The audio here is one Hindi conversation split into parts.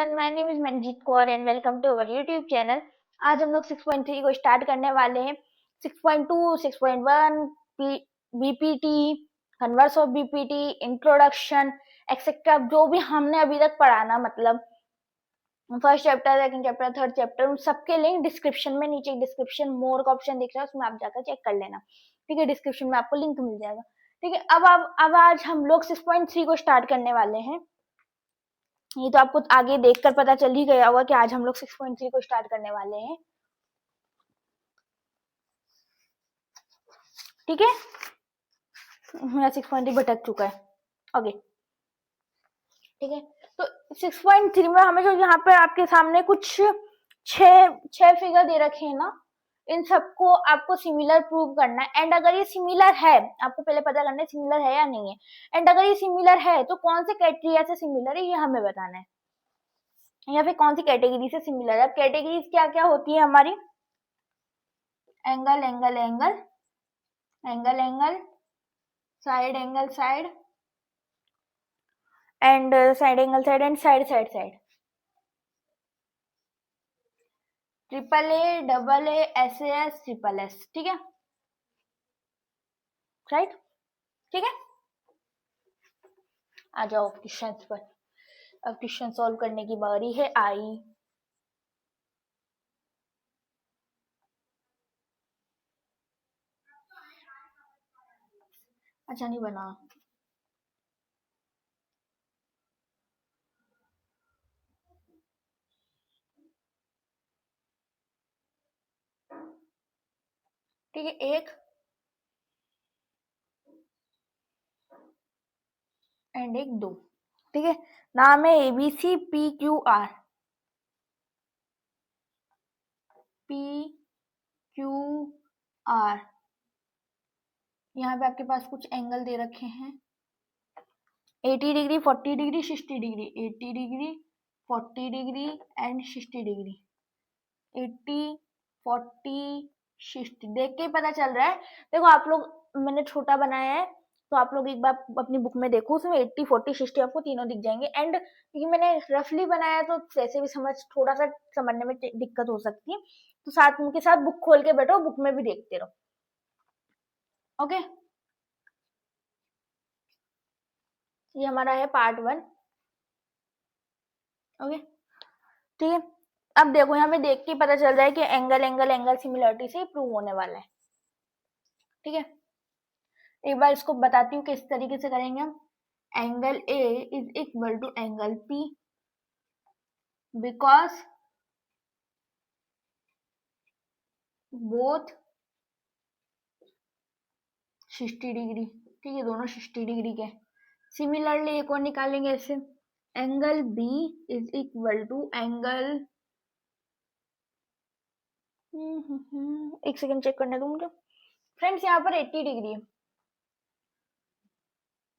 everyone, my name is Manjeet Kaur and welcome to our YouTube channel. आज हम लोग 6.3 को स्टार्ट करने वाले हैं. 6.2, 6.1, BPT, converse of BPT, introduction etcetera जो भी हमने अभी तक पढ़ा ना, मतलब first chapter, second chapter, third chapter, उन सबके लिंक डिस्क्रिप्शन में, नीचे डिस्क्रिप्शन मोर का ऑप्शन दिख रहा है, उसमें आप जाकर चेक कर लेना. ठीक है, डिस्क्रिप्शन में आपको लिंक मिल जाएगा. ठीक है, अब आज हम लोग 6.3 को स्टार्ट करने वाले हैं. ये तो आपको आगे देखकर पता चल ही गया होगा कि आज हम लोग 6.3 को स्टार्ट करने वाले हैं. ठीक है, मेरा 6.3 भटक चुका है. ओके, ठीक है. तो 6.3 में हमें जो यहाँ पे आपके सामने कुछ छह फिगर दे रखे हैं ना, इन सबको आपको सिमिलर प्रूव करना है. एंड अगर ये सिमिलर है, आपको पहले पता करना है सिमिलर है या नहीं है. एंड अगर ये सिमिलर है तो कौन से क्राइटेरिया से सिमिलर है ये हमें बताना है, या फिर कौन सी कैटेगरी से सिमिलर है. कैटेगरीज क्या क्या होती है हमारी? Angle angle angle, angle angle, side angle side, and side angle side, and side side side. Triple A, double A, S S, triple S. ठीक है, राइट. ठीक है, आ जाओ क्वेश्चन पर. अब क्वेश्चन सॉल्व करने की बारी है आई. अच्छा नहीं बना. ठीक है, एक एंड एक दो. ठीक है, नाम है ABC P Q are. P Q are. यहाँ पे आपके पास कुछ एंगल दे रखे हैं 80 degree, 40 degree, 60 degree. 80 degree, 40 degree and 60 degree. 80, 40, 60 देख के ही पता चल रहा है. देखो आप लोग, मैंने छोटा बनाया है तो आप लोग एक बार अपनी बुक में देखो, उसमें 80, 40, 60 आपको तीनों दिख जाएंगे. एंड क्योंकि मैंने रफली बनाया तो वैसे भी थोड़ा सा समझने में दिक्कत हो सकती है, तो साथ उनके साथ बुक खोल के बैठो, बुक में भी देखते रहो. ओके, ये हमारा है पार्ट 1. ओके, ठीक है. अब देखो यहाँ पे देख के पता चल रहा है कि एंगल एंगल एंगल सिमिलरिटी से प्रूव होने वाला है. ठीक है, एक बार इसको बताती हूँ किस तरीके से करेंगे हम. Angle A is equal to angle P because both 60 degree. ठीक है, दोनों 60 डिग्री के. सिमिलरली एक और निकालेंगे ऐसे. Angle B is equal to angle, एक सेकंड चेक करने दो मुझे. फ्रेंड्स यहाँ पर 80 डिग्री है,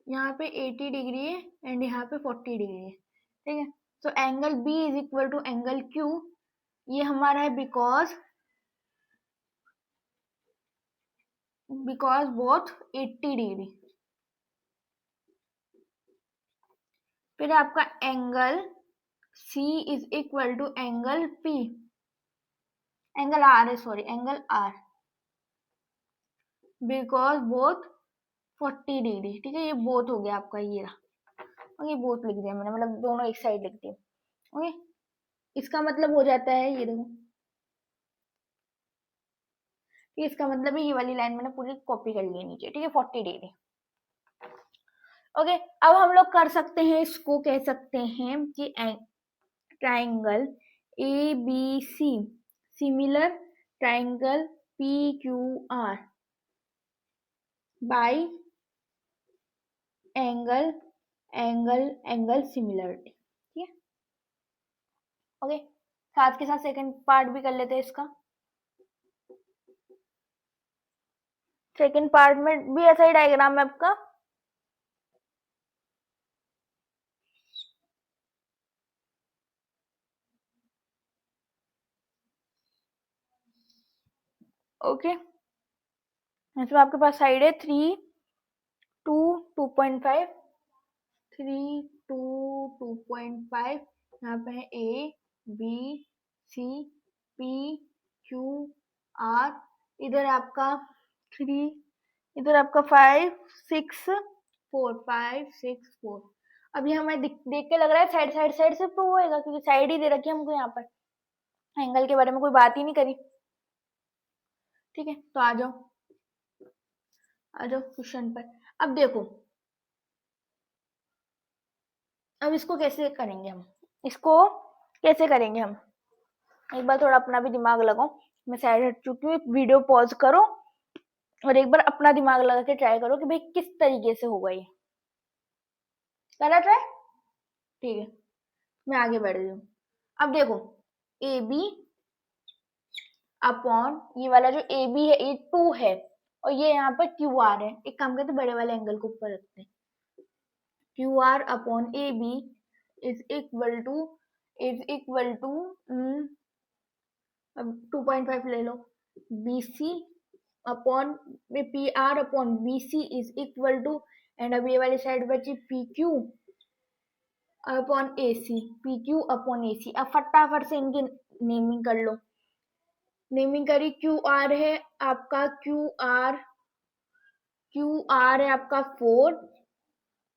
यहाँ पे 80 डिग्री है एंड यहाँ पे 40 डिग्री है. ठीक है, तो angle B is equal to angle Q, ये हमारा है बिकॉज बोथ 80 डिग्री. फिर आपका angle C is equal to angle P, angle R है, sorry angle R, because both 40 degree. ठीक है, ये बोथ हो गया आपका, ये रहा. ओके, बोथ लिख दिया मैंने, मतलब दोनों एक साइड लिख दिए. ओके, इसका मतलब हो जाता है, ये देखो, इसका मतलब है ये वाली लाइन मैंने पूरी कॉपी कर ली नीचे. ठीक है, 40 डिग्री. ओके, अब हम लोग कर सकते हैं, इसको कह सकते हैं कि triangle A B C similar triangle P Q R by angle angle angle similarity. ठीक है, ओके. साथ के साथ सेकंड पार्ट भी कर लेते हैं इसका. सेकंड पार्ट में भी ऐसा ही डायग्राम है आपका. ओके, इसमें आपके पास साइड है 3, 2, 2.5, 3, 2, 2.5, यहाँ पे है A B C P Q R, इधर आपका 3, इधर आपका 5 6 4 अभी हमें देख के लग रहा है साइड से प्रूव होएगा, क्योंकि साइड ही दे रखी है हमको यहाँ पर, एंगल के बारे में कोई बात ही नहीं करी। ठीक है, तो आ जाओ क्वेश्चन पर। अब देखो, अब इसको कैसे करेंगे हम, एक बार थोड़ा अपना भी दिमाग लगाओ। मैं साइड हट चुकी हूँ, वीडियो पॉज करो और एक बार अपना दिमाग लगा के ट्राई करो कि भाई किस तरीके से होगा ये। करा ट्राई? ठीक है, मैं आगे बढ़ रही हूँ। अब देखो, ए बी अपॉन ये वाला जो ए बी है ये 2 है, और ये यहाँ पर क्यू आर है। एक काम करते बड़े वाले एंगल को ऊपर रखते हैं। Q R upon A B is equal to अब 2.5 ले लो, B C upon P R upon B C is equal to, and अब ये वाली साइड बची P Q upon A C, P Q upon A C. अब फटाफट से इनकी नेमिंग कर लो। नेमिंग करी, क्यू आर है आपका क्यू आर है आपका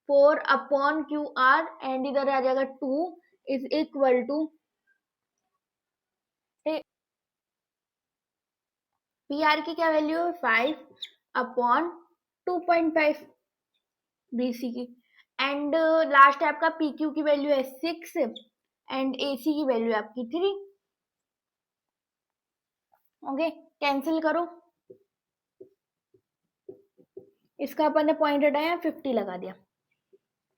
4 अपॉन क्यू आर, एंड इधर आ जाएगा 2 is equal to P R की क्या वैल्यू है 5 अपॉन 2.5 बी सी की, एंड लास्ट है आपका पी क्यू की वैल्यू है 6 एंड ए सी की वैल्यू है आपकी 3। ओके, कैंसिल करो, इसका अपन ने पॉइंट हटाया 50 लगा दिया।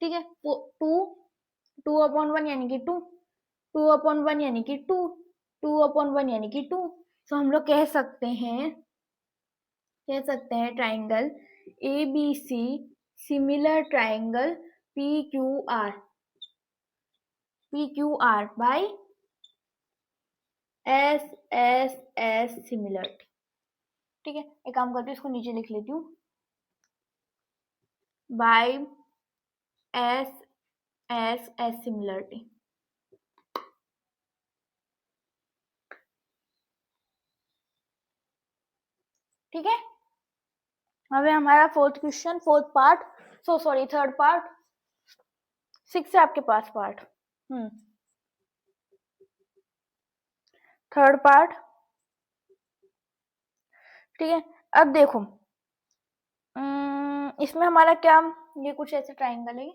ठीक है, 2 अपॉन 1 यानी कि 2 अपॉन 1 यानी कि 2 अपॉन 1 यानी कि 2। तो हम लोग कह सकते हैं triangle A B C similar triangle P Q R by S similar. ठीक है, एक काम करती हूँ, इसको नीचे लिख लेती हूँ, बाय एस सिमिलरिटी। ठीक है, अब हमारा फोर्थ थर्ड पार्ट 6 है आपके पास पार्ट, थर्ड पार्ट। ठीक है, अब देखो, इसमें हमारा क्या, ये कुछ ऐसे ट्राइंगल है,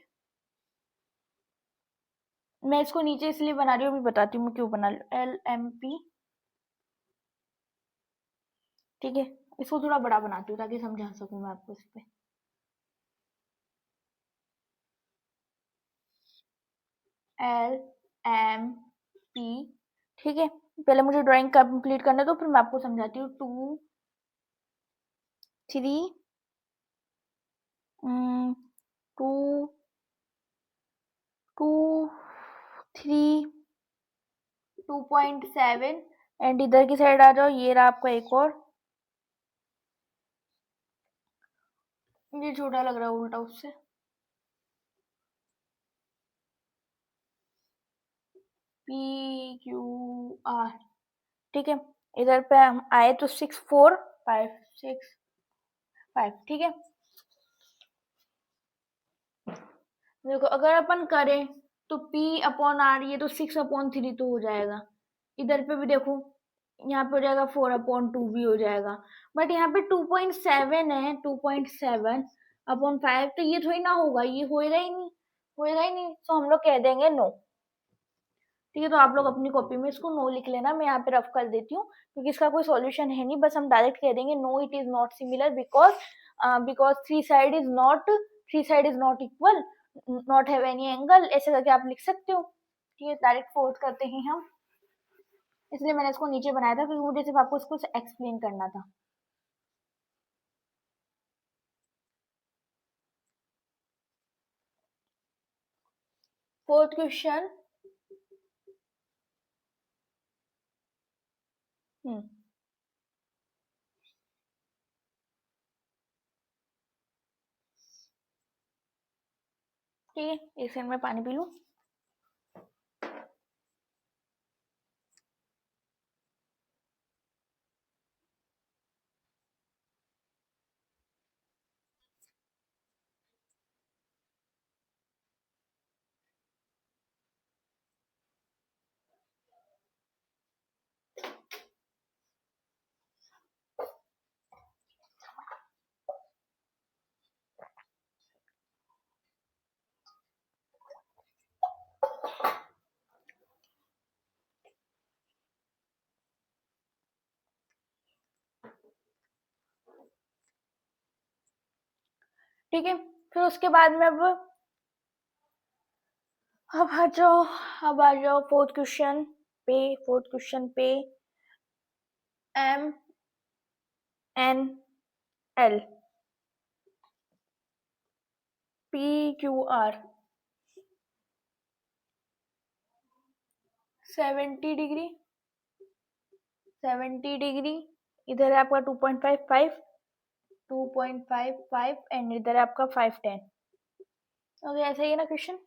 मैं इसको नीचे इसलिए बना रही हूँ, अभी बताती हूँ मैं क्यों बना रही हूँ, LMP। ठीक है, इसको थोड़ा बड़ा बनाती हूँ ताकि समझा सकूं मैं आपको इस पे। LMP। ठीक है, पहले मुझे ड्राइंग कंप्लीट करने दो, फिर मैं आपको समझाती हूँ। 2 3 2 2 3 2.7, एंड इधर की साइड आ जाओ, ये रहा आपका एक और, ये छोटा लग रहा है उल्टा उससे, PQR। ठीक है, इधर पे हम आए तो 6 4 5 6 5। ठीक है, देखो अगर अपन करें तो P अपॉन आर, ये तो 6 अपॉन 3 तो हो जाएगा, इधर पे भी देखो, यहाँ पे हो जाएगा 4 अपॉन 2 भी हो जाएगा, बट यहाँ पे 2.7 है, 2.7 अपॉन 5, तो ये थोड़ी ना होगा, ये होएगा ही नहीं, तो हम लोग कह देंगे नो। ठीक है, तो आप लोग अपनी कॉपी में इसको नो लिख लेना, मैं यहाँ पे रफ कर देती हूँ, क्योंकि इसका कोई सॉल्यूशन है नहीं, बस हम डायरेक्ट कह देंगे no it is not similar because three side is not equal, not have any angle, ऐसे करके आप लिख सकते हो। ठीक है, डायरेक्ट फोर्थ करते हैं हम, इसलिए मैंने इसको नीचे बनाया था, क्योंकि मुझे सिर्फ आपको इसको एक्सप्लेन करना था। फोर्थ क्वेश्चन, ठीक है, एक सेकंड में पानी पी लूं। ठीक है। फिर उसके बाद में अब आ जाओ फोर्थ क्वेश्चन पे MNL PQR 70 डिग्री इधर है आपका 2.55 एंड इधर है आपका 510। ओके, ऐसा ही है ना क्वेश्चन।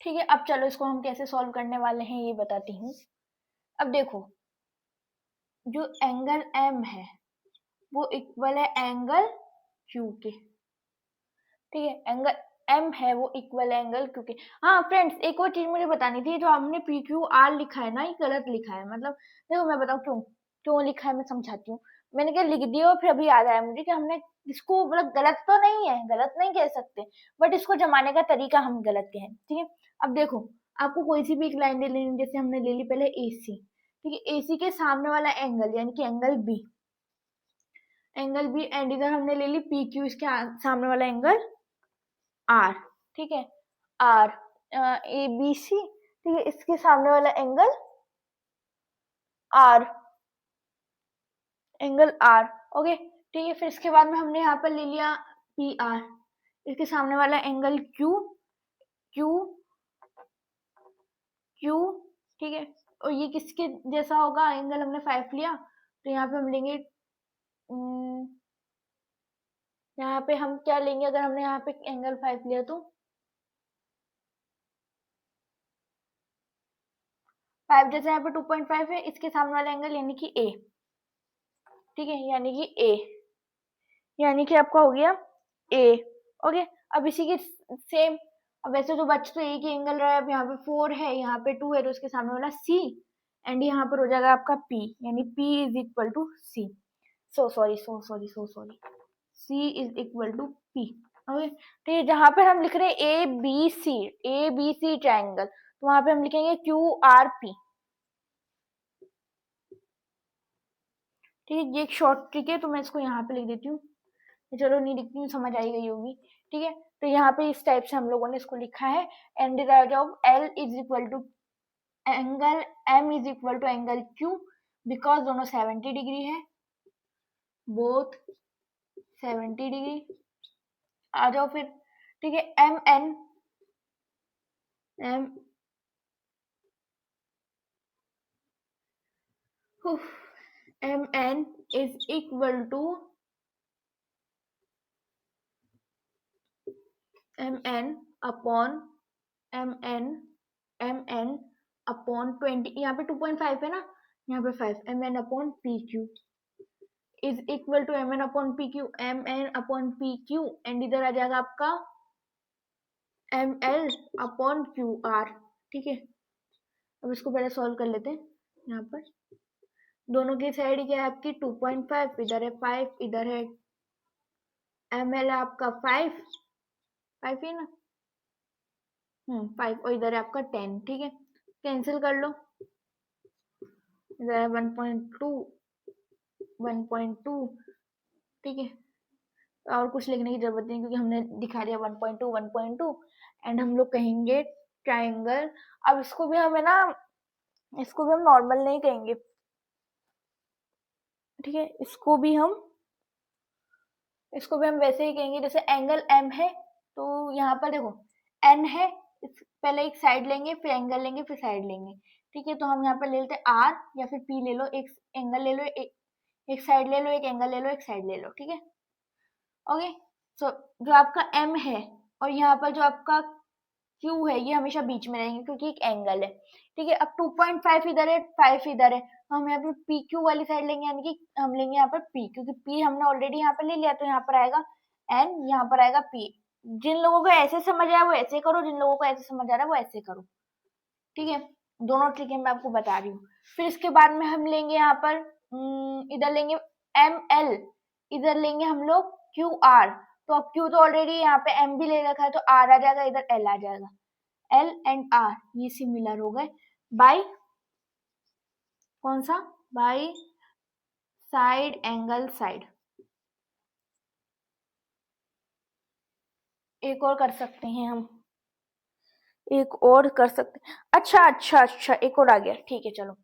ठीक है, अब चलो इसको हम कैसे सॉल्व करने वाले हैं ये बताती हूँ। अब देखो, जो एंगल M है वो इक्वल है एंगल Q के। ठीक है, एंगल M है वो इक्वल है एंगल Q के। हाँ फ्रेंड्स, एक और चीज मुझे बतानी थी, जो हमने PQR लिखा है ना, ये गलत लिखा है। मतलब देखो, मैं बताऊँ क्यों क्यों लिखा है, मैं समझाती हूँ। मैंने क्या लिख दिया और फिर अभी याद आया मुझे कि हमने इसको, मतलब गलत तो नहीं है, गलत नहीं कह सकते, बट इसको जमाने का तरीका हम गलत कहें। ठीक है, अब देखो, आपको कोई सी भी एक लाइन ले लेनी, जैसे हमने ले ली पहले AC। ठीक है, AC के सामने वाला एंगल यानी कि एंगल बी एंड इधर हमने ले ली PQ, इसके सामने वाला एंगल R। ठीक है, R ABC। ठीक है, इसके सामने वाला एंगल R, ओके। ठीक है, फिर इसके बाद में हमने यहाँ पर ले लिया PR, इसके सामने वाला एंगल Q Q Q। ठीक है, और ये किसके जैसा होगा, एंगल हमने 5 लिया, तो यहाँ पे हम लेंगे यहाँ पे हम क्या लेंगे, अगर हमने यहाँ पे एंगल 5 लिया तो 5 जैसे यहाँ पे 2.5 है, इसके सामने वाला एंगल यानी कि A। ठीक है, यानी कि आपका हो गया A। ओके, अब इसी के सेम, अब वैसे तो बच तो एक ही एंगल रहा है। अब यहाँ पे 4 है, यहाँ पे 2 है, तो उसके सामने वाला C एंड यहाँ पर हो जाएगा आपका P, यानी P is equal to C। So sorry C is equal to P। Okay, तो ये जहां पर हम लिख रहे हैं ए बी सी ट्राइंगल, तो वहां पे हम लिखेंगे QRP। ठीक है, ये एक शॉर्ट ट्रिक है, तो मैं इसको यहाँ पे लिख देती हूँ। चलो नहीं लिखती हूँ, समझ आई गई होगी। ठीक है, तो यहाँ पे इस टाइप से हम लोगों ने इसको लिखा है। End of L is equal to angle M is equal to angle Q, because दोनों 70 डिग्री है, बोथ 70 डिग्री। आ जाओ फिर। ठीक है, MN is equal to MN upon MN upon 20। यहाँ पे 2.5 है ना, यहाँ पे 5, MN upon PQ is equal to MN upon PQ, MN upon PQ and इधर आ जाएगा आपका ML अपॉन QR। ठीक है, अब इसको पहले सॉल्व कर लेते हैं। यहाँ पर दोनों की साइड क्या है आपकी 2.5, इधर है 5, इधर है ML है आपका 5 ही ना, 5, और इधर है आपका 10। ठीक है, कैंसिल कर लो, इधर है 1.2। ठीक है, और कुछ लिखने की जरूरत नहीं, क्योंकि हमने दिखा दिया 1.2 एंड हम लोग कहेंगे ट्राइंगल। अब इसको भी हमें ना, इसको भी हम नॉर्मल नहीं कहेंगे। ठीक है, इसको भी हम वैसे ही कहेंगे जैसे एंगल M है, तो यहाँ पर देखो N है, पहले एक साइड लेंगे, फिर एंगल लेंगे, फिर साइड लेंगे। ठीक है, तो हम यहाँ पर ले लेते हैं R या फिर P ले लो, एक एंगल ले लो, एक साइड ले लो, एक एंगल ले लो, एक साइड ले लो। ठीक है, ओके। सो जो आपका M है और यहाँ पर जो आपका Q है, ये हमेशा बीच में रहेंगे क्योंकि एक एंगल है। ठीक है, अब 2.5 इधर है, 5 इधर है, तो हम यहाँ पे PQ वाली साइड लेंगे, यानी कि हम लेंगे यहाँ पर P, क्योंकि P हमने ऑलरेडी यहाँ पर ले लिया, तो यहाँ पर आएगा N, यहाँ पर आएगा P। जिन लोगों को ऐसे समझ आया वो ऐसे करो, जिन लोगों को ऐसे समझ आ रहा है वो ऐसे करो। ठीक है, दोनों ट्रिकें मैं आपको बता रही हूँ। फिर इसके बाद में हम लेंगे यहाँ पर इधर लेंगे ML, इधर लेंगे हम लोग QR। तो अब Q तो ऑलरेडी यहाँ पे M भी ले रखा है, तो R आ जाएगा, इधर L आ जाएगा। L एंड R ये सिमिलर हो गए बाय कौन सा, बाय साइड एंगल साइड। एक और कर सकते हैं हम, एक और कर सकते हैं। अच्छा, एक और आ गया, ठीक है चलो।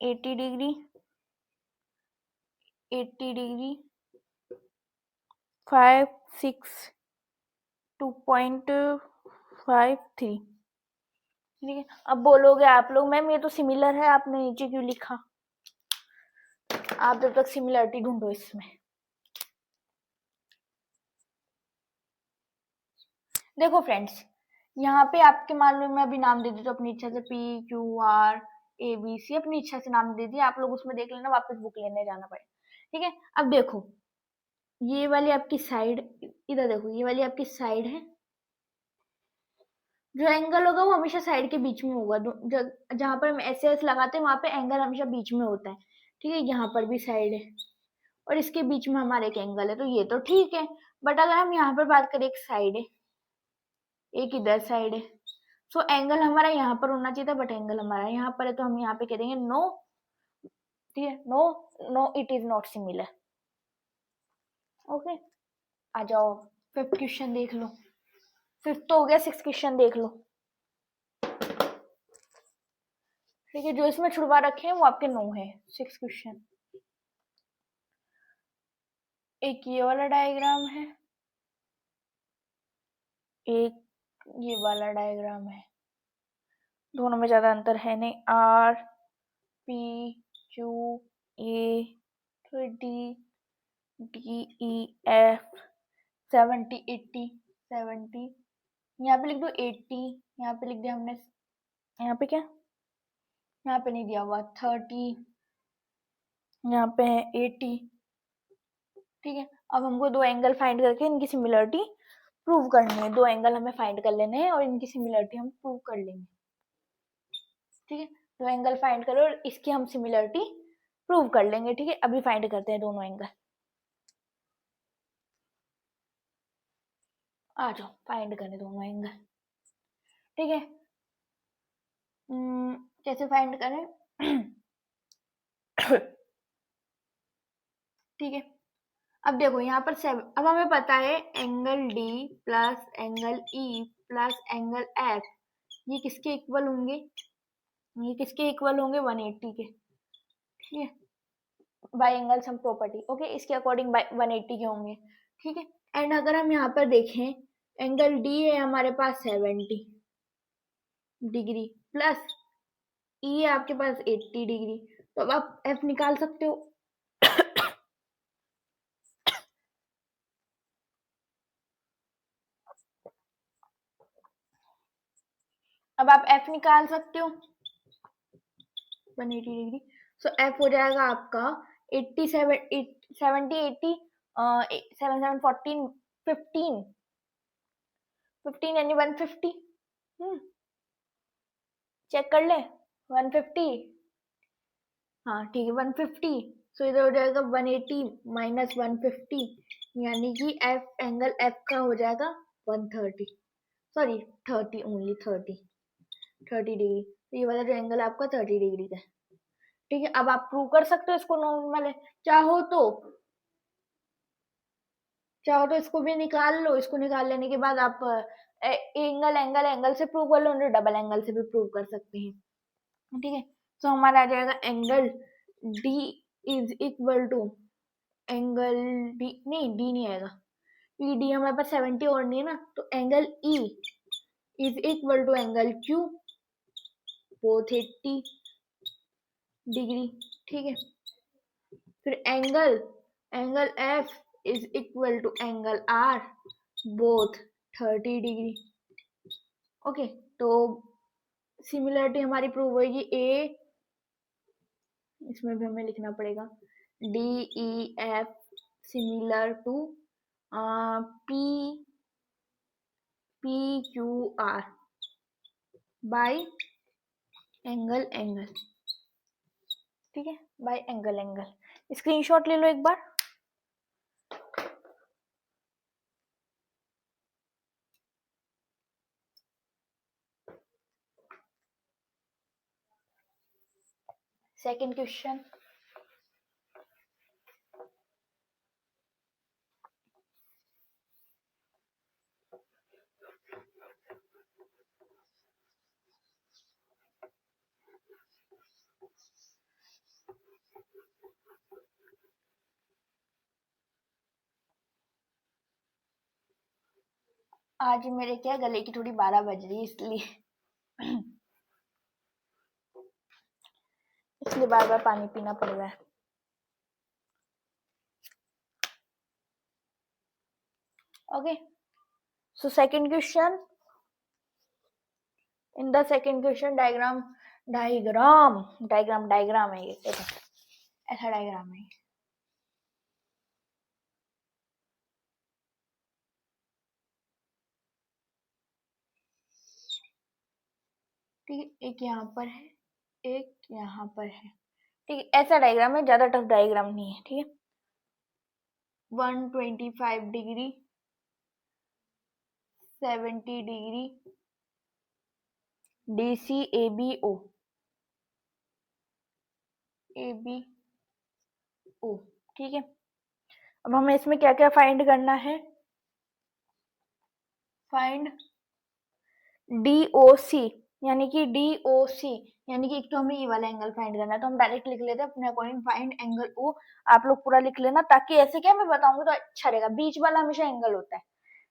Eighty degree 5 6 2.53। ठीक है, अब बोलोगे आप लोग मैम ये तो सिमिलर है, आपने नीचे क्यों लिखा? आप जब तक सिमिलरिटी ढूंढो इसमें। देखो फ्रेंड्स, यहाँ पे आपके मान लो मैं अभी नाम दे दी तो अपनी इच्छा से PQRABC अपनी इच्छा से नाम दे दिया, आप लोग उसमें देख लेना, वापस बुक लेने जाना पड़े। ठीक है, अब देखो ये वाली आपकी साइड, इधर देखो ये वाली आपकी साइड है, जो एंगल होगा वो हमेशा साइड के बीच में होगा। जहां पर हम ऐसे लगाते हैं वहां पे एंगल हमेशा बीच में होता है। ठीक है, यहाँ पर भी साइड है और इसके बीच में हमारा एक एंगल है, तो ये तो ठीक है। बट अगर हम यहाँ पर बात करें, एक साइड है एक इधर साइड है, सो एंगल हमारा यहाँ पर होना चाहिए था, बट एंगल हमारा यहाँ पर है, तो हम यहाँ पे कह देंगे नो। ठीक है, no no it is not similar. Okay, आ जाओ फिफ्थ क्वेश्चन देख लो। फिफ्थ तो हो गया, सिक्स क्वेश्चन देख लो। ठीक है, जो इसमें छुड़वा रखे हैं वो आपके नो है। सिक्स क्वेश्चन, एक ये वाला डायग्राम है, एक ये वाला डायग्राम है, दोनों में ज्यादा अंतर है नहीं। RPQA DEF 70 80 70, यहाँ पे लिख दो 80, यहाँ पे लिख दिया हमने, यहाँ पे क्या, यहाँ पे नहीं दिया हुआ 30, यहाँ पे है 80। ठीक है, अब हमको दो एंगल फाइंड करके इनकी सिमिलरिटी प्रूव करनी है। दो एंगल हमें फाइंड कर लेने हैं और इनकी सिमिलरिटी हम प्रूव कर लेंगे। ठीक है, दो एंगल फाइंड करो और इसकी हम सिमिलरिटी प्रूव कर लेंगे। ठीक है, अभी फाइंड करते हैं दोनों एंगल। आ जाओ फाइंड करें दोनों एंगल। ठीक है, कैसे फाइंड करें? ठीक है, अब देखो यहाँ पर 7, अब हमें पता है angle D plus angle E plus angle F ये किसके इक्वल होंगे? ये किसके इक्वल होंगे? 180 के। ठीक है, bye angle sum property, okay, इसके अकॉर्डिंग 180 के होंगे। ठीक है, एंड अगर हम यहाँ पर देखें, एंगल D है हमारे पास 70 डिग्री प्लस E है आपके पास 80 डिग्री, तो अब आप F निकाल सकते हो। अब आप F निकाल सकते हो 180 डिग्री, सो F हो जाएगा आपका 87 70 80 7 7 14 15 15 यानी 150। चेक कर ले 150, हाँ ठीक है 150, सो इधर हो जाएगा 180 माइनस 150, यानी कि F एंगल F का हो जाएगा 130, सॉरी 30 ओनली 30 डिग्री। तो ये वाला जो एंगल आपका 30 डिग्री का है। ठीक है, अब आप प्रूव कर सकते हो इसको नॉर्मल है, चाहो तो इसको भी निकाल लो। इसको निकाल लेने के बाद आप एंगल से प्रूव कर लो, डबल एंगल से भी प्रूव कर सकते हैं। ठीक है, तो हमारा आ जाएगा angle D is equal to angle D, नहीं D नहीं आएगा क्योंकि D हमारे पास 70 और नहीं है ना, तो angle E is equal to angle Q both 80 degree. ठीक है, फिर angle F is equal to angle R both 30 degree. Okay, तो सिमिलरिटी हमारी प्रूव होगी। इसमें भी हमें लिखना पड़ेगा DEF similar to PQR by angle. ठीक है, बाय एंगल। स्क्रीनशॉट ले लो एक बार। सेकंड क्वेश्चन, आज मेरे क्या गले की थोड़ी 12 बज रही है इसलिए बार बार पानी पीना पड़ रहा है। Okay, so second question, in the second question diagram है ये, देखो ऐसा डायग्राम है। ठीक है, एक यहाँ पर है, एक यहाँ पर है। ठीक है, ऐसा डायग्राम है, ज्यादा टफ डायग्राम नहीं है। ठीक है, 125 डिग्री, 70 डिग्री, DC ABO, ठीक है। अब हमें इसमें क्या क्या फाइंड करना है, फाइंड DOC, यानी कि एक तो हमें ये वाला एंगल फाइंड करना है, तो हम डायरेक्ट लिख लेते हैं अपने अकॉर्डिंग, फाइंड एंगल O। आप लोग पूरा लिख लेना, ताकि ऐसे क्या मैं बताऊंगी तो अच्छा रहेगा, बीच वाला हमेशा एंगल होता है।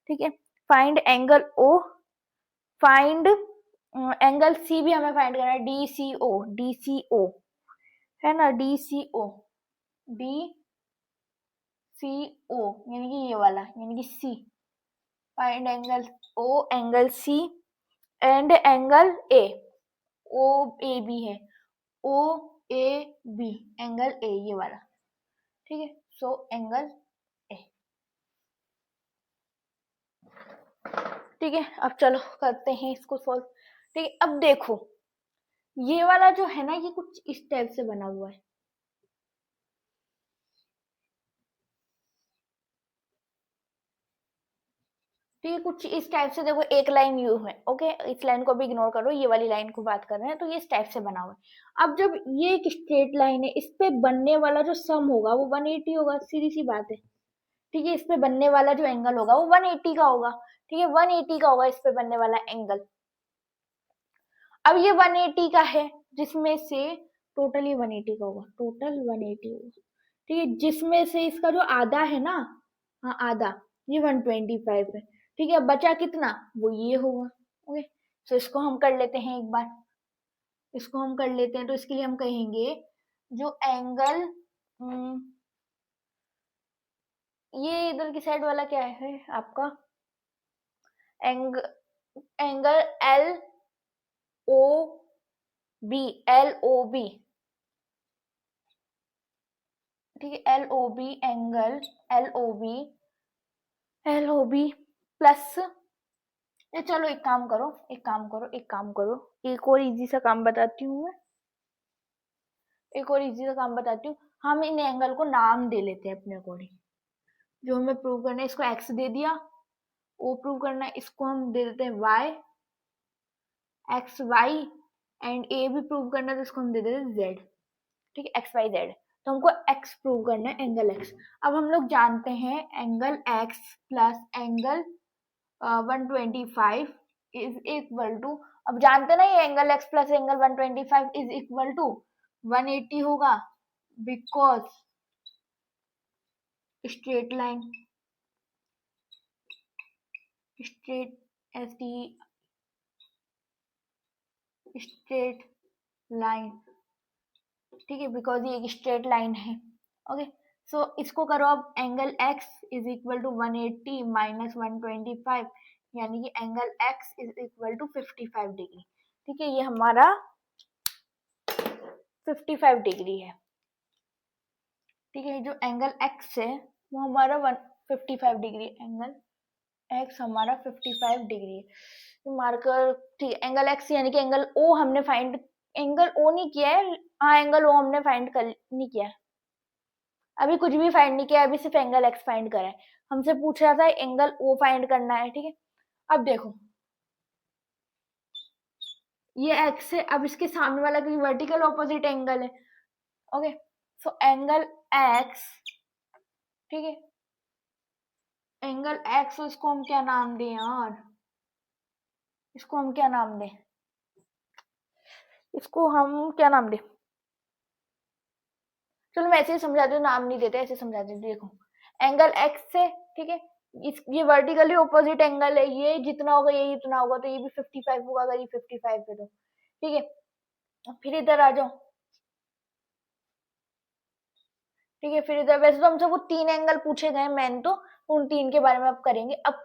ठीक है, find angle O, find angle C भी हमें फाइंड करना है, DCO है ना, DCO यानी कि ये वाला, यानी कि C। Find angle O, angle C and angle A, OAB है, OAB एंगल A ये वाला। ठीक है, सो एंगल A। ठीक है, अब चलो करते हैं इसको सॉल्व। ठीक है, अब देखो ये वाला जो है ना, ये कुछ इस टाइप से बना हुआ है। ठीक है, कुछ इस टाइप से, देखो एक लाइन यू है। ओके, इस लाइन को भी इग्नोर करो, ये वाली लाइन को बात कर रहे हैं, तो ये इस टाइप से बना हुआ है। अब जब ये एक स्ट्रेट लाइन है, इस पे बनने वाला जो सम होगा वो 180 होगा, सीधी सी बात है। ठीक है, इस पे बनने वाला जो एंगल होगा वो 180 का होगा। ठीक है, 180 का होगा इस पे बनने वाला एंगल। अब ये 180 का है, जिसमें से टोटली 180 का होगा, टोटल 180 होगा। ठीक है, जिसमें से इसका जो आधा है ना, हाँ आधा, ये 125 है। ठीक है, बचा कितना, वो ये होगा। ओके, तो इसको हम कर लेते हैं एक बार, इसको हम कर लेते हैं। तो इसके लिए हम कहेंगे जो एंगल, ये इधर की साइड वाला क्या है आपका, एंगल LOB, ठीक है, एंगल LOB प्लस, ये चलो एक काम करो, एक और इजी सा काम बताती हूँ मैं, हम इन एंगल को नाम दे लेते हैं अपने अकॉर्डिंग। जो हमें प्रूव करना है, इसको x दे दिया, O प्रूव करना है, इसको हम दे देते हैं y, XY, एंड A भी प्रूव करना है, तो इसको हम दे देते हैं z। ठीक है, XYZ। तो हमको x प्रूव करना है, एंगल x। अब हम लोग जानते हैं angle x plus angle 125 is equal to, अब जानते ना ये angle x plus angle 125 is equal to 180 होगा, because straight line, straight line. ठीक है, बिकॉज ये एक स्ट्रेट लाइन है। ओके, सो इसको करो अब, angle x is equal to 180 minus 125, यानी कि angle x is equal to 55 degree. ठीक है, ये हमारा 55 डिग्री है। ठीक है, जो एंगल x है वो हमारा 55 डिग्री, एंगल x हमारा 55 डिग्री है, मार्कर। ठीक है, एंगल x यानी कि एंगल O हमने फाइंड, एंगल O नहीं किया है, हाँ एंगल O हमने फाइंड कर नहीं किया है, अभी कुछ भी फाइंड नहीं किया, अभी सिर्फ एंगल x फाइंड करा है। हमसे पूछ रहा था एंगल O फाइंड करना है। ठीक है, अब देखो ये x है, अब इसके सामने वाला क्योंकि वर्टिकल ऑपोजिट एंगल है, ओके, सो एंगल एक्स, ठीक है, एंगल एक्स, इसको हम क्या नाम दें यार, इसको हम क्या नाम दें, इसको हम क्या नाम दें, चलो मैं ऐसे ही समझा दूं, नाम नहीं देते, ऐसे समझा देते। देखो एंगल एक्स से, ठीक है, ये वर्टिकली ऑपोजिट एंगल है, ये जितना होगा ये इतना होगा, तो ये भी 55 होगा अगर ये 55 है तो, ठीक है। फिर इधर आ जाओ, ठीक है, फिर इधर, वैसे तो हमसे वो 3 एंगल पूछे गए मैन, तो उन 3 के बारे में अब करेंगे, अब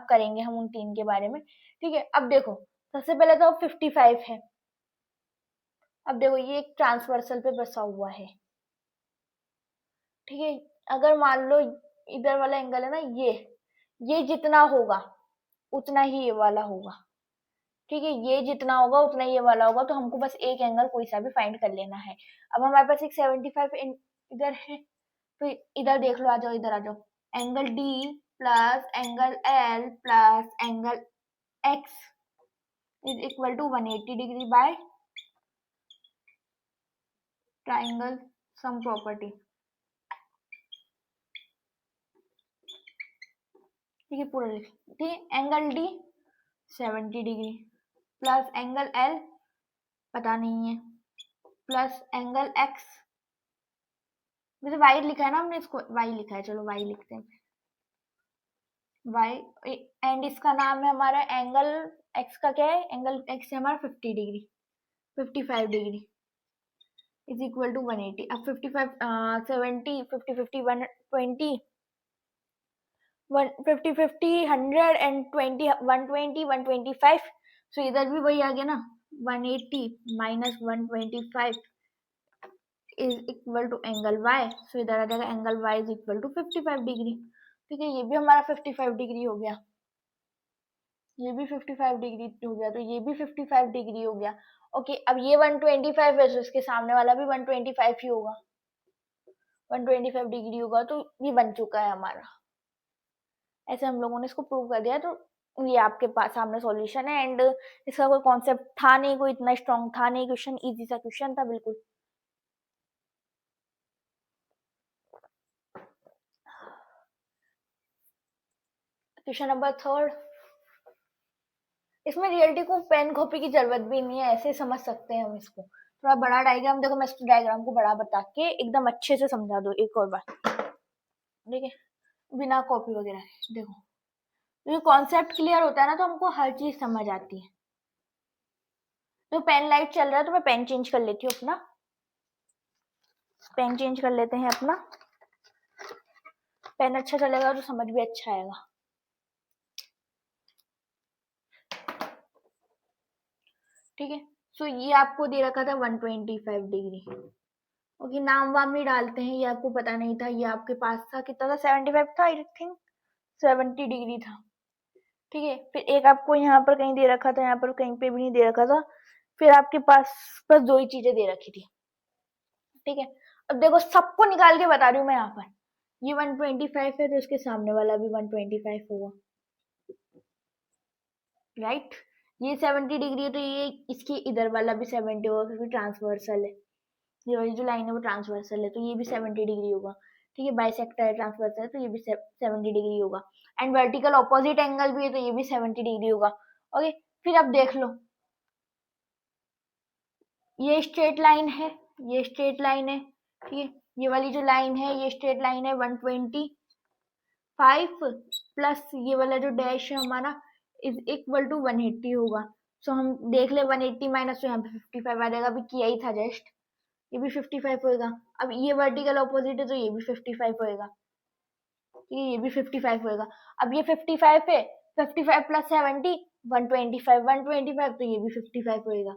करेंगे हम उन 3 के बारे में, ठीक है। अब देखो सबसे पहले तो 55 है, अब देखो ये एक ट्रांसवर्सल पे बसा हुआ है, ठीक है। अगर मान लो इधर वाला एंगल है ना, ये जितना होगा उतना ही ये वाला होगा, ठीक है, ये जितना होगा उतना ये वाला होगा, तो हमको बस एक एंगल कोई सा भी फाइंड कर लेना है। अब हमारे पास एक 75 इधर है, तो इधर देख लो, आ जाओ इधर आ जाओ, angle D plus angle L plus angle X is equal to 180 degree by triangle sum property, ठीक है, पूरा लिख, ठीक है। Angle D 70 degree plus angle L पता नहीं है, प्लस एंगल एक्स, वैसे वाई लिखा है ना हमने, इसको वाई लिखा है, चलो वाई लिखते हैं, वाई, एंड इसका नाम है हमारा एंगल एक्स का क्या है, एंगल एक्स है हमारा 50 degree, 55 degree is equal to 180। अब 55 70 50 50 120 50 50 100 एंड 20 120 125, सो इधर भी वही आ गया ना, 180 minus 125 is equal to angle Y, so इधर आ जाएगा angle Y is equal to 55 degree, ठीक है। ये भी हमारा 55 डिग्री हो गया, ये भी 55 डिग्री हो गया, तो ये भी 55 डिग्री हो गया। ओके, अब ये 125 है, तो इसके सामने वाला भी 125 ही होगा, 125 डिग्री होगा, तो ये बन चुका है हमारा। ऐसे हम लोगों ने इसको प्रूव कर दिया, तो ये आपके पास सामने सॉल्यूशन है, एंड इसका कोई कॉन्सेप्ट था नहीं, कोई इतना स्ट्रॉन्ग था नहीं, क्वेश्चन इजी सा क्वेश्चन था बिल्कुल। क्वेश्चन नंबर 3, इसमें रियलिटी को पेन कॉपी की जरूरत भी नहीं है, ऐसे समझ सकते हैं हम इसको, थोड़ा बड़ा डायग्राम, देखो मैं इसको डायग्राम को बड़ा बता के एकदम अच्छे से समझा दो एक और बार, ठीक है, बिना कॉपी वगैरह के। देखो तो कॉन्सेप्ट क्लियर होता है ना, तो हमको हर चीज समझ आती है। तो पेन लाइट चल रहा है, तो मैं पेन चेंज कर लेती हूँ अपना, पेन चेंज कर लेते हैं अपना, पेन अच्छा चलेगा तो समझ भी अच्छा आएगा, ठीक है। सो ये आपको दे रखा था 125 डिग्री, ओके, नाम वाम नहीं डालते हैं, ये आपको पता नहीं था, ये आपके पास था, कितना था, 75 था आई थिंक, 70 डिग्री था, ठीक है। फिर एक आपको यहाँ पर कहीं दे रखा था, यहाँ पर कहीं पे भी नहीं दे रखा था, फिर आपके पास बस 2 ही चीजें दे रखी थी, ठीक है। अब देखो सबको निकाल के बता रही हूँ मैं, यहाँ पर ये 125 है, तो इसके सामने वाला भी 125 होगा, राइट। ये 70 डिग्री है, तो ये इसकी इधर वाला भी 70 होगा, क्योंकि ट्रांसवर्सल है, ये वाली जो लाइन है वो ट्रांसवर्सल है, तो ये भी 70 डिग्री होगा, ठीक है। बाइसेक्टर है, ट्रांसवर्सल है, तो ये भी 70 डिग्री होगा, एंड वर्टिकल ऑपोजिट एंगल भी है, तो ये भी 70 डिग्री होगा, ओके। फिर अब देख लो, ये स्ट्रेट लाइन है, ये स्ट्रेट लाइन है, ठीक है, ये वाली जो लाइन है ये स्ट्रेट लाइन है, 125 प्लस ये वाला जो डैश है हमारा इज इक्वल टू 180 होगा, सो हम देख ले 180 माइनस, तो यहाँ पे 55 आ जाएगा, अभी किया ही था जस्ट, ये भी 55 होएगा। अब ये वर्टिकल ऑपोजिट है, तो ये भी 55 होएगा, ये भी 55 होएगा। अब ये 55 है, 55 प्लस 70 125 125, तो ये भी 55 होएगा,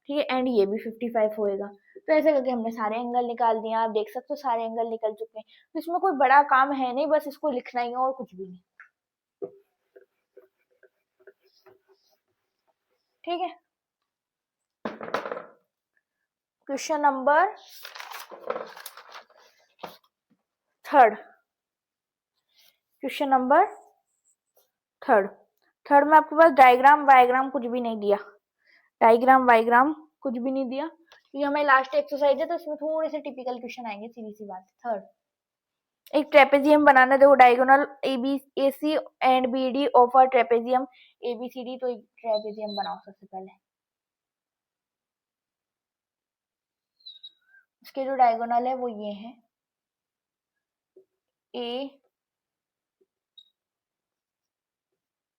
ठीक है, एंड ये भी 55 होएगा। तो ऐसे करके हमने सारे एंगल निकाल दिए, आप देख सकते हो सारे एंगल निकल चुके हैं, तो इसमें कोई बड़ा काम है नहीं, बस इसको लिखना ही है और कुछ भी नहीं, ठीक है। क्वेश्चन नंबर 3, क्वेश्चन नंबर 3 में आपके पास डायग्राम वायग्राम कुछ भी नहीं दिया, डायग्राम वायग्राम कुछ भी नहीं दिया, ये हमारी लास्ट एक्सरसाइज है, तो इसमें थोड़े से टिपिकल क्वेश्चन आएंगे, सीधी सी बात। थर्ड, एक ट्रेपेजियम बनाना, देखो diagonal A B A C and B D of a trapezium A B C D. तो एक ट्रेपेजियम बनाओ सबसे पहले। इसके जो डायगोनल है वो ये है, ए,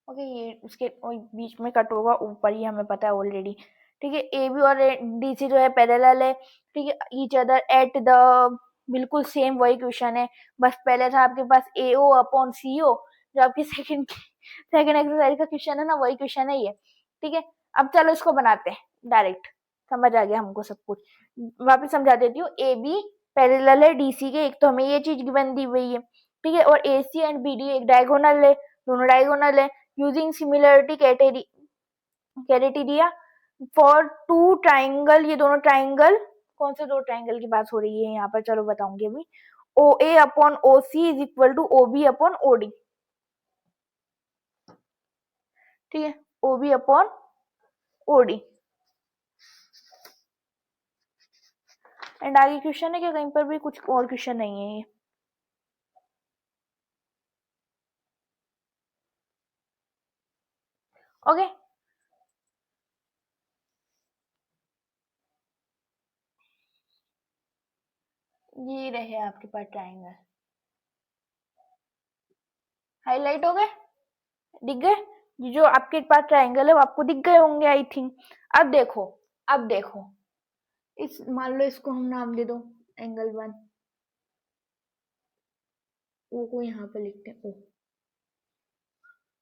ओके, ये उसके बीच में कट होगा, ऊपर ही हमें पता है ऑलरेडी। ठीक है, ए बी और डी सी जो है पैरेलल है, ठीक है, ईच अदर एट द, बिल्कुल सेम वही क्वेश्चन है, बस पहले था आपके पास ए ओ अपॉन सी ओ, जो आपकी सेकंड एक्सरसाइज का क्वेश्चन है ना, वही क्वेश्चन है ये। ठीक है, अब चलो इसको बनाते हैं डायरेक्ट, समझ आ गया हमको सब कुछ। वापस समझा देती हूँ, ए बी पैरेलल है डी सी के, एक तो हमें ये चीज गिवन दी हुई है, ठीक है, और A C and B D एक डायगोनल है, दोनों डायगोनल है। Using similarity criteria for two triangle, ये दोनों ट्राइंगल, कौन से दो ट्राइंगल की बात हो रही है यहाँ पर, चलो बताऊंगी अभी। O A upon O C is equal to O B upon O D. ठीक है, O B upon O D. And आगे क्वेश्चन है क्या कहीं पर भी, कुछ और क्वेश्चन नहीं है ये। ओके, ये रहे आपके पास ट्राइंगल, हाईलाइट हो गए, दिख गए, ये जो आपके पास ट्राइंगल है वो आपको दिख गए होंगे आई थिंक। अब देखो, अब देखो, इस मान लो इसको हम नाम दे दो एंगल 1, ओ को यहाँ पर लिखते हैं ओ।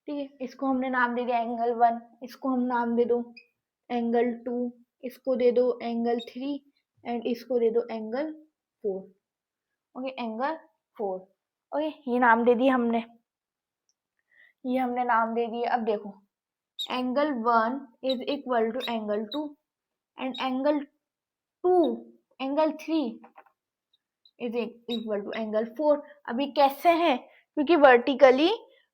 ठीक है, इसको हमने नाम दे दिया एंगल 1, इसको हम नाम दे दो एंगल 2, इसको दे दो एंगल 3 एंड इसको दे दो एंगल 4। Okay, angle 4। ओके, ये नाम दे दिया हमने, ये हमने नाम दे दिए। अब देखो, angle 1 is equal to angle 2 and angle 2, angle 3 is equal to angle 4। अभी कैसे हैं, क्योंकि वर्टिकली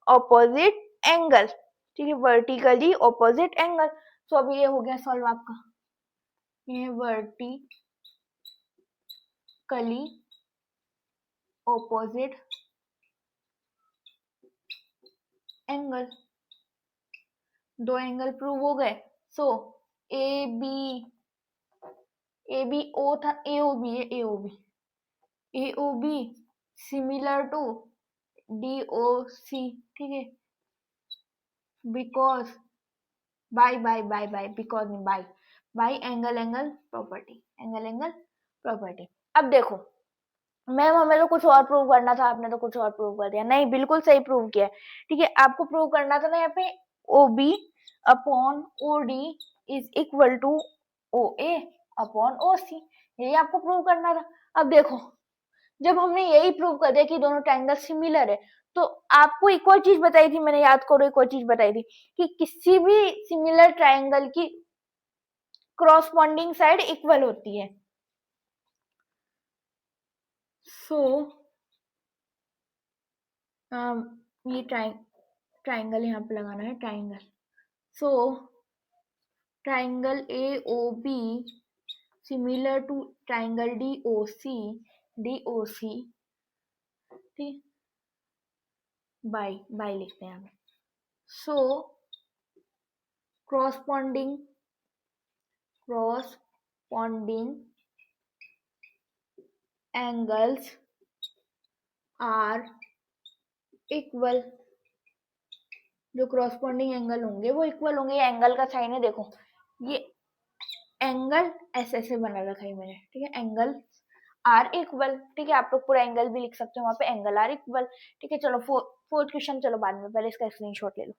ऑपोजिट एंगल, ठीक है, वर्टिकली ऑपोजिट एंगल। तो अभी ये हो गया सॉल्व आपका, ये वर्टिकली ऑपोजिट एंगल, दो एंगल प्रूव हो गए। सो ए बी ओ था, ए ओ बी है, A O B similar to D O C. ठीक है, बिकॉज बाय बिकॉज नहीं, बाय एंगल प्रॉपर्टी। अब देखो मैम, हमें तो कुछ और प्रूव करना था, आपने तो कुछ और प्रूव कर दिया। नहीं, बिल्कुल सही प्रूव किया। ठीक है, आपको प्रूव करना था ना यहाँ पे O B upon O D is equal to O A upon O C, यही आपको प्रूव करना था। अब देखो, जब हमने यही प्रूव कर दिया कि दोनों ट्रायंगल सिमिलर है, तो आपको एक और चीज बताई थी मैंने, याद करो, एक और चीज बताई थी कि किसी भी सिमिलर ट्रायंगल की क्रॉसपॉन्डिंग साइड इक्वल होती है। सो ये ट्राइंगल यहाँ पे लगाना है, triangle. So triangle A O B similar to triangle D O C, ठीक, बाय लिखते हैं हम। So corresponding angles are equal, जो क्रॉसपॉन्डिंग एंगल होंगे वो इक्वल होंगे। ये एंगल का साइन है, देखो ये एंगल ऐसे बना रखा है मैंने, ठीक है, एंगल आर इक्वल। ठीक है, आप लोग पूरा एंगल भी लिख सकते हो वहां पे, एंगल आर इक्वल। ठीक है, चलो फोर्थ क्वेश्चन, चलो बाद में, पहले इसका स्क्रीनशॉट ले लो।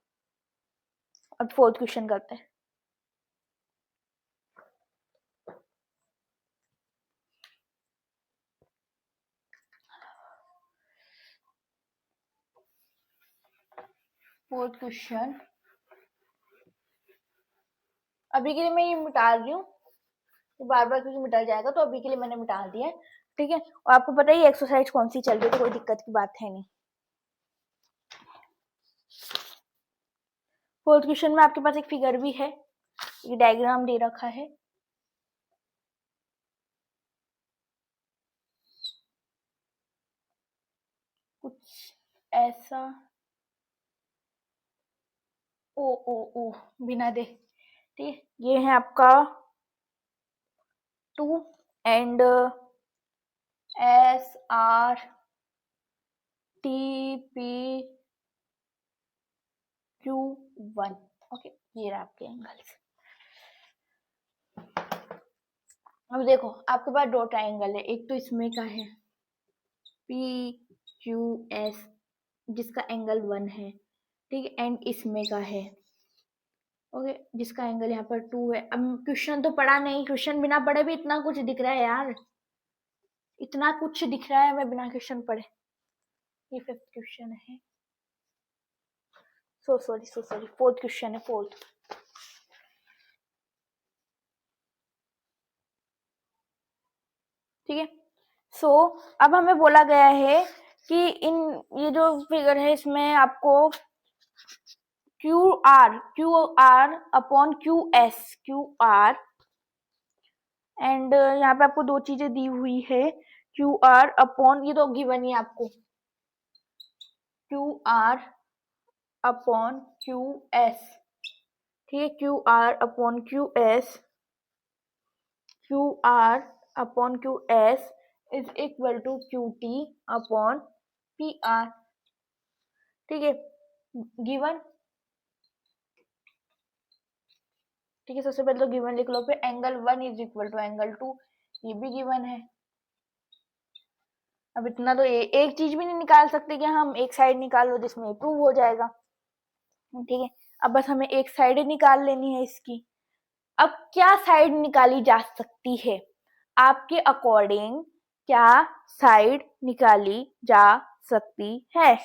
अब फोर्थ क्वेश्चन करते हैं। फोर्थ क्वेश्चन, अभी के लिए मैं ये मिटा रही हूँ, बार बार क्योंकि मिटा जाएगा, तो अभी के लिए मैंने मिटा दिया है। ठीक है, और आपको पता ही एक्सरसाइज कौन सी चल रही है, तो कोई दिक्कत की बात है नहीं। फोर्थ क्वेश्चन में आपके पास एक फिगर भी है, ये डायग्राम दे रखा है। ऐसा ओ ओ ओ बिना दे, ठीक, ये है आपका 2 and S R T P Q 1। Okay, ये रहा आपके एंगल्स। अब देखो आपके पास दो ट्राइंगल है, एक तो इसमें का है पी क्यू एस जिसका एंगल 1 है, ठीक है, एंड इसमें का है ओके जिसका एंगल यहाँ पर 2 है। अब क्वेश्चन तो पढ़ा नहीं, क्वेश्चन बिना पढ़े भी इतना कुछ दिख रहा है यार, इतना कुछ दिख रहा है हमें बिना क्वेश्चन पढ़े। ये 5th क्वेश्चन है, सॉरी 4th क्वेश्चन है, 4th। ठीक है, सो अब हमें बोला गया है कि इन ये जो फिगर है इसमें आपको Q R upon Q R and यहाँ पे आपको दो चीजें दी हुई है, क्यू आर अपॉन, ये तो गिवन ही आपको, Q R upon Q S, ठीक है, Q R upon Q S, Q R upon Q S is equal to Q T upon P R, ठीक है, गिवन, ठीक है। सबसे पहले तो गिवन लिख लो, फिर angle 1 is equal to angle 2, ये भी गिवन है। अब इतना तो एक चीज भी नहीं निकाल सकते कि हम एक साइड निकाल लो जिसमें प्रूव हो जाएगा, ठीक है। अब बस हमें एक साइड निकाल लेनी है इसकी। अब क्या साइड निकाली जा सकती है आपके अकॉर्डिंग, क्या साइड निकाली जा सकती है,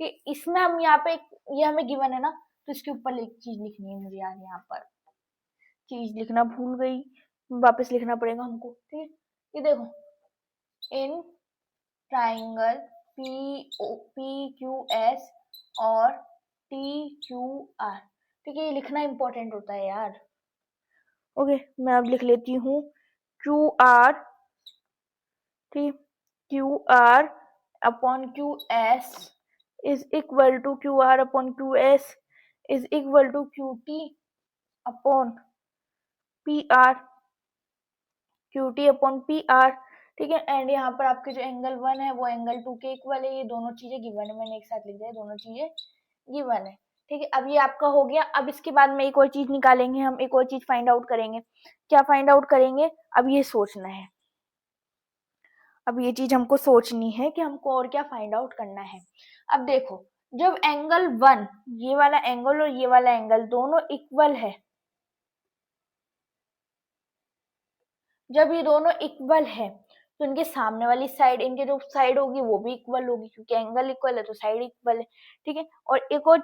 कि इसमें हम यहाँ पे ये हमें गिवन है ना, तो इसके ऊपर एक चीज लिखनी है मुझे यार, यहाँ पर चीज लिखना भूल गई, वापस लिखना पड़ेगा हमको, ठीक है। ये देखो, in triangle P Q S और टी क्यू आर, ठीक है, ये लिखना इंपॉर्टेंट होता है यार। ओके, मैं अब लिख लेती हूँ क्यू आर, ठीक, Q R upon Q S is equal to Q R upon Q S is equal to Q T upon P R, Q T upon P R, ठीक है। एंड यहाँ पर आपके जो एंगल 1 है वो एंगल 2 के इक्वल है, ये दोनों चीजें गिवन है, मैंने एक साथ लिख दिया, दोनों चीजें गिवन है, ठीक है। अब ये आपका हो गया। अब इसके बाद में एक और चीज निकालेंगे, हम एक और चीज फाइंड आउट करेंगे। क्या फाइंड आउट करेंगे, अब ये सोचना है, अब ये चीज हमको सोचनी है कि हमको और क्या फाइंड आउट करना है। अब देखो, जब एंगल 1, ये वाला एंगल और ये वाला एंगल दोनों इक्वल है, जब ये दोनों इक्वल है तो इनके सामने वाली साइड, इनके जो साइड होगी वो भी इक्वल होगी, क्योंकि एंगल इक्वल है तो साइड इक्वल है, ठीक है। और एक और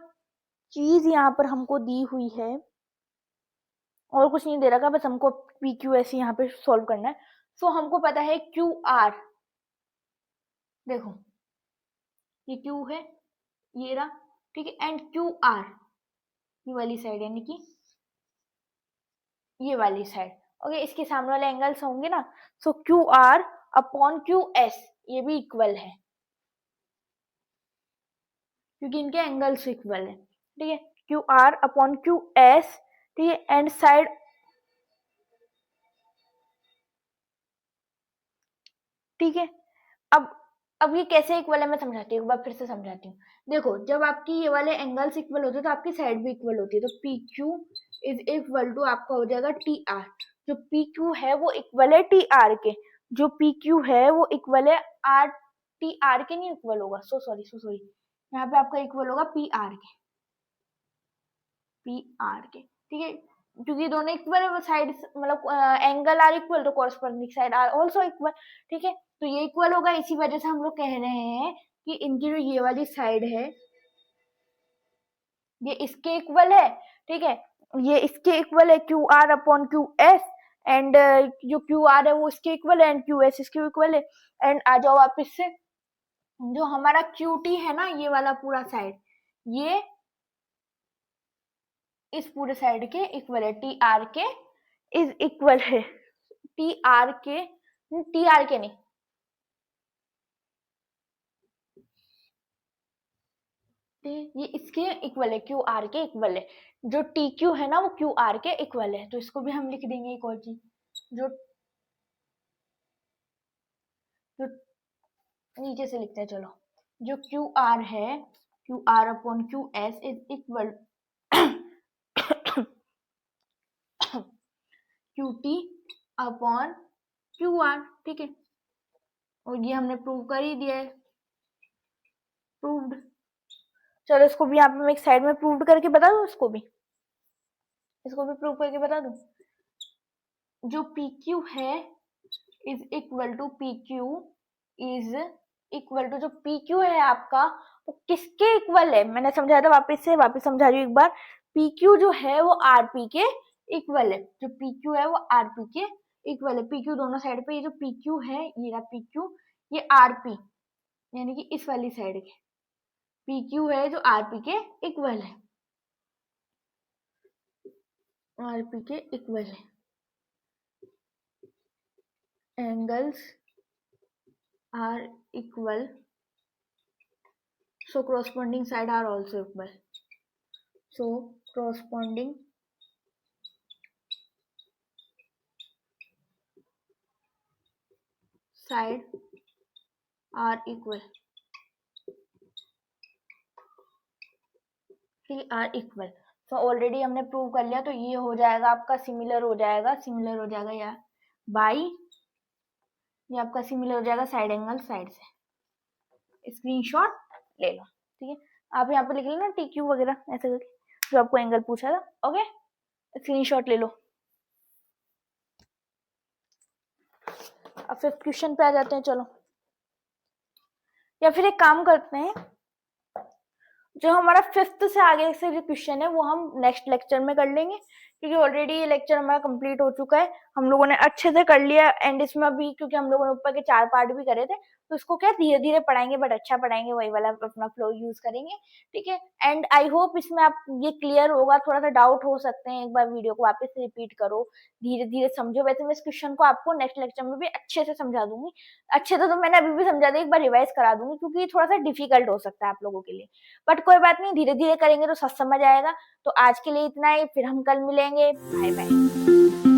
चीज यहाँ पर हमको दी हुई है, और कुछ नहीं दे रखा, बस हमको पी क्यू एस यहाँ पे सॉल्व करना है। सो हमको पता है क्यू आर, देखो ये क्यू है, ये रहा, ठीक है, एंड क्यू आर ये वाली साइड, यानी कि ये वाली साइड, ओके, इसके सामने वाले एंगल्स होंगे ना, so Q R upon Q S ये भी इक्वल है, क्योंकि इनके एंगल्स इक्वल है, ठीक है। Q R upon Q S, ठीक है, एंड साइड, ठीक है। अब ये कैसे इक्वल है मैं समझाती हूँ, एक बार फिर से समझाती हूँ। देखो, जब आपकी ये वाले एंगल्स इक्वल होते हैं तो आपकी साइड भी इक्वल होती है, तो P Q is equal to आपका हो जाएगा टी आर, जो पी क्यू है वो इक्वल है टी आर के, जो पी क्यू है वो इक्वल है आर टी आर के, नहीं इक्वल होगा, सो सॉरी, यहाँ पे आपका इक्वल होगा पी आर के, ठीक है, क्योंकि दोनों इक्वल है, वो साइड मतलब एंगल आर इक्वल तो corresponding side are also equal, ठीक है। तो ये इक्वल होगा, इसी वजह से हम लोग कह रहे हैं कि इनकी जो ये वाली साइड है ये इसके इक्वल है, ठीक है, ये इसके इक्वल है Q R upon Q S, and जो क्यू आर है वो इसके इक्वल है, एंड क्यू एस इसके इक्वल है। एंड आ जाओ वापिस से, जो हमारा क्यू टी है ना, ये वाला पूरा साइड, ये इस पूरे साइड के इक्वल है, टी आर के इज इक्वल है, टी आर के नहीं, ये इसके इक्वल है, क्यू आर के इक्वल है। जो टी क्यू है ना वो क्यू आर के इक्वल है, तो इसको भी हम लिख देंगे एक और चीज, जो नीचे से लिखते हैं चलो, जो क्यू आर है, Q R upon Q S is equal Q T upon Q R, ठीक है। और ये हमने प्रूव कर ही दिया है, प्रूव्ड। चलो इसको भी यहाँ पे मैं एक साइड में प्रूव करके बता दूं, इसको भी प्रूव करके बता दूं। जो पी क्यू है is equal to P Q is equal to, जो पी क्यू है आपका वो किसके इक्वल है, मैंने समझाया था, वापस समझा रही हूँ एक बार। पी क्यू जो है वो आर पी के इक्वल है, जो पी क्यू है वो आर पी के इक्वल है। पी क्यू दोनों साइड पे, ये जो पी क्यू है, ये रहा पी क्यू, ये आर पी यानी कि इस वाली साइड के पी क्यू है जो आर पी के इक्वल है, आर पी के इक्वल है। Angles are equal, so corresponding side are also equal, so corresponding side are equal, are equal. तो ऑलरेडी हमने प्रूव कर लिया, तो ये हो जाएगा आपका सिमिलर हो जाएगा यार बाई, ये आपका सिमिलर हो जाएगा साइड एंगल साइड से। स्क्रीनशॉट ले लो, ठीक है। आप यहाँ पे लिख लो ना टी क्यू वगैरह ऐसे करके, जो आपको एंगल पूछा था, ओके, स्क्रीनशॉट ले लो। अब फिफ्थ क्वेश्चन पे आ जाते हैं चलो, या फिर एक काम करते हैं, जो हमारा फिफ्थ से आगे से जो क्वेश्चन है वो हम नेक्स्ट लेक्चर में कर लेंगे, क्योंकि ऑलरेडी ये लेक्चर हमारा कंप्लीट हो चुका है, हम लोगों ने अच्छे से कर लिया। एंड इसमें अभी क्योंकि हम लोगों ने ऊपर के 4 पार्ट भी करे थे, तो इसको क्या धीरे धीरे पढ़ाएंगे, बट अच्छा पढ़ाएंगे, वही वाला अपना फ्लो यूज करेंगे, ठीक है। एंड आई होप इसमें आप ये क्लियर होगा, थोड़ा सा डाउट हो सकते हैं, एक बार वीडियो को वापस से रिपीट करो, धीरे धीरे समझो। वैसे मैं इस क्वेश्चन को आपको नेक्स्ट लेक्चर में भी अच्छे से समझा दूंगी, अच्छे से तो मैंने अभी भी समझा दिया, एक बार रिवाइज करा दूंगी, क्योंकि थोड़ा सा डिफिकल्ट हो सकता है आप लोगों के लिए, बट कोई बात नहीं, धीरे धीरे करेंगे तो सब समझ आएगा। तो आज के लिए इतना ही, फिर हम कल मिलेंगे, बाय बाय।